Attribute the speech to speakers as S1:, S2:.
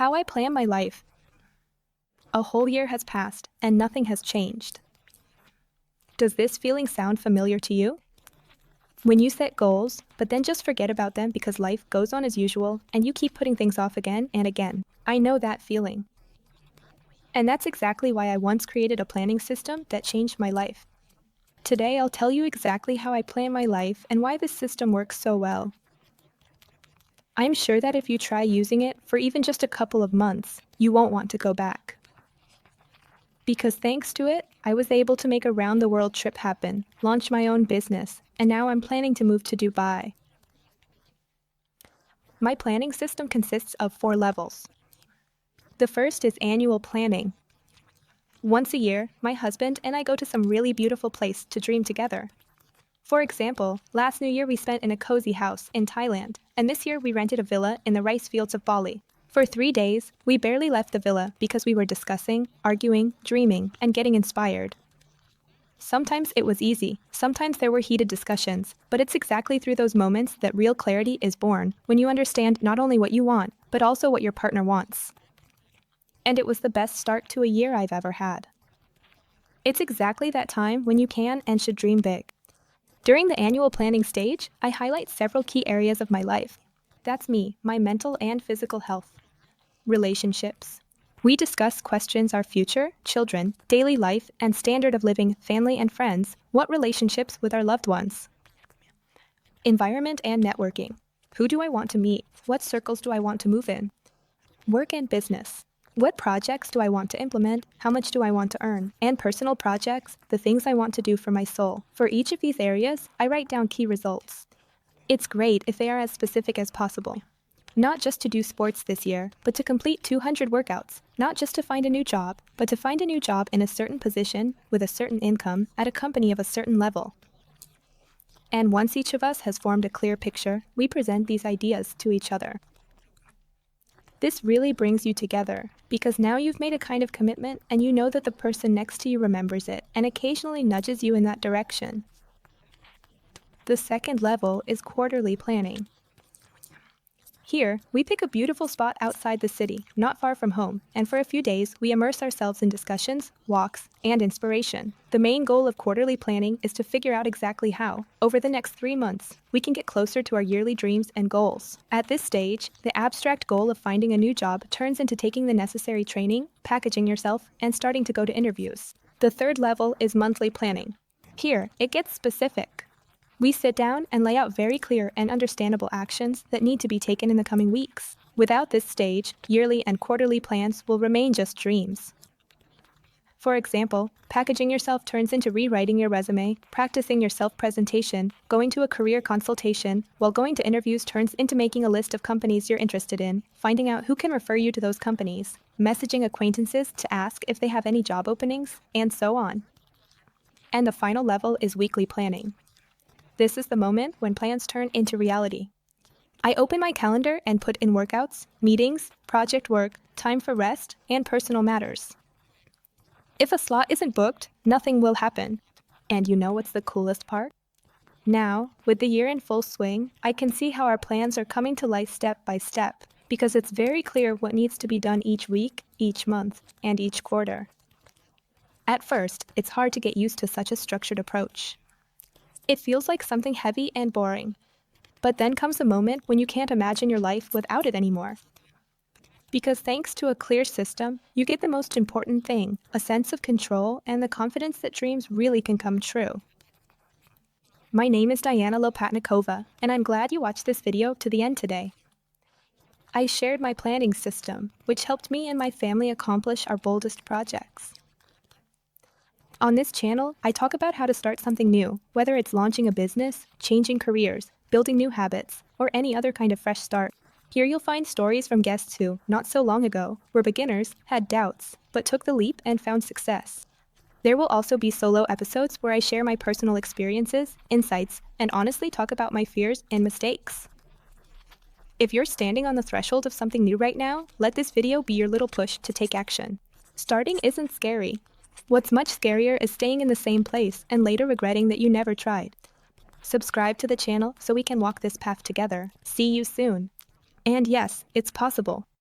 S1: How I plan my life. A whole year has passed, and nothing has changed. Does this feeling sound familiar to you? When you set goals, but then just forget about them because life goes on as usual and you keep putting things off again and again. I know that feeling. And that's exactly why I once created a planning system that changed my life. Today, I'll tell you exactly how I plan my life and why this system works so well. I'm sure that if you try using it for even just a couple of months, you won't want to go back. Because thanks to it, I was able to make a round-the-world trip happen, launch my own business, and now I'm planning to move to Dubai. My planning system consists of 4 levels. The first is annual planning. Once a year, my husband and I go to some really beautiful place to dream together. For example, last New Year we spent in a cozy house in Thailand, and this year we rented a villa in the rice fields of Bali. For 3 days, we barely left the villa because we were discussing, arguing, dreaming, and getting inspired. Sometimes it was easy, sometimes there were heated discussions, but it's exactly through those moments that real clarity is born, when you understand not only what you want, but also what your partner wants. And it was the best start to a year I've ever had. It's exactly that time when you can and should dream big. During the annual planning stage, I highlight several key areas of my life. That's me, my mental and physical health. Relationships. We discuss questions our future, children, daily life, and standard of living, family and friends, what relationships with our loved ones. Environment and networking. Who do I want to meet? What circles do I want to move in? Work and business. What projects do I want to implement? How much do I want to earn? And personal projects, the things I want to do for my soul. For each of these areas, I write down key results. It's great if they are as specific as possible. Not just to do sports this year, but to complete 200 workouts. Not just to find a new job, but to find a new job in a certain position, with a certain income, at a company of a certain level. And once each of us has formed a clear picture, we present these ideas to each other. This really brings you together, because now you've made a kind of commitment and you know that the person next to you remembers it and occasionally nudges you in that direction. The second level is quarterly planning. Here, we pick a beautiful spot outside the city, not far from home, and for a few days, we immerse ourselves in discussions, walks, and inspiration. The main goal of quarterly planning is to figure out exactly how, over the next 3 months, we can get closer to our yearly dreams and goals. At this stage, the abstract goal of finding a new job turns into taking the necessary training, packaging yourself, and starting to go to interviews. The third level is monthly planning. Here, it gets specific. We sit down and lay out very clear and understandable actions that need to be taken in the coming weeks. Without this stage, yearly and quarterly plans will remain just dreams. For example, packaging yourself turns into rewriting your resume, practicing your self-presentation, going to a career consultation, while going to interviews turns into making a list of companies you're interested in, finding out who can refer you to those companies, messaging acquaintances to ask if they have any job openings, and so on. And the final level is weekly planning. This is the moment when plans turn into reality. I open my calendar and put in workouts, meetings, project work, time for rest, and personal matters. If a slot isn't booked, nothing will happen. And you know what's the coolest part? Now, with the year in full swing, I can see how our plans are coming to life step by step, because it's very clear what needs to be done each week, each month, and each quarter. At first, it's hard to get used to such a structured approach. It feels like something heavy and boring. But then comes a moment when you can't imagine your life without it anymore. Because thanks to a clear system, you get the most important thing, a sense of control and the confidence that dreams really can come true. My name is Diana Lopatnikova, and I'm glad you watched this video to the end today. I shared my planning system, which helped me and my family accomplish our boldest projects. On this channel, I talk about how to start something new, whether it's launching a business, changing careers, building new habits, or any other kind of fresh start. Here you'll find stories from guests who, not so long ago, were beginners, had doubts, but took the leap and found success. There will also be solo episodes where I share my personal experiences, insights, and honestly talk about my fears and mistakes. If you're standing on the threshold of something new right now, let this video be your little push to take action. Starting isn't scary. What's much scarier is staying in the same place and later regretting that you never tried. Subscribe to the channel so we can walk this path together. See you soon. And yes, it's possible.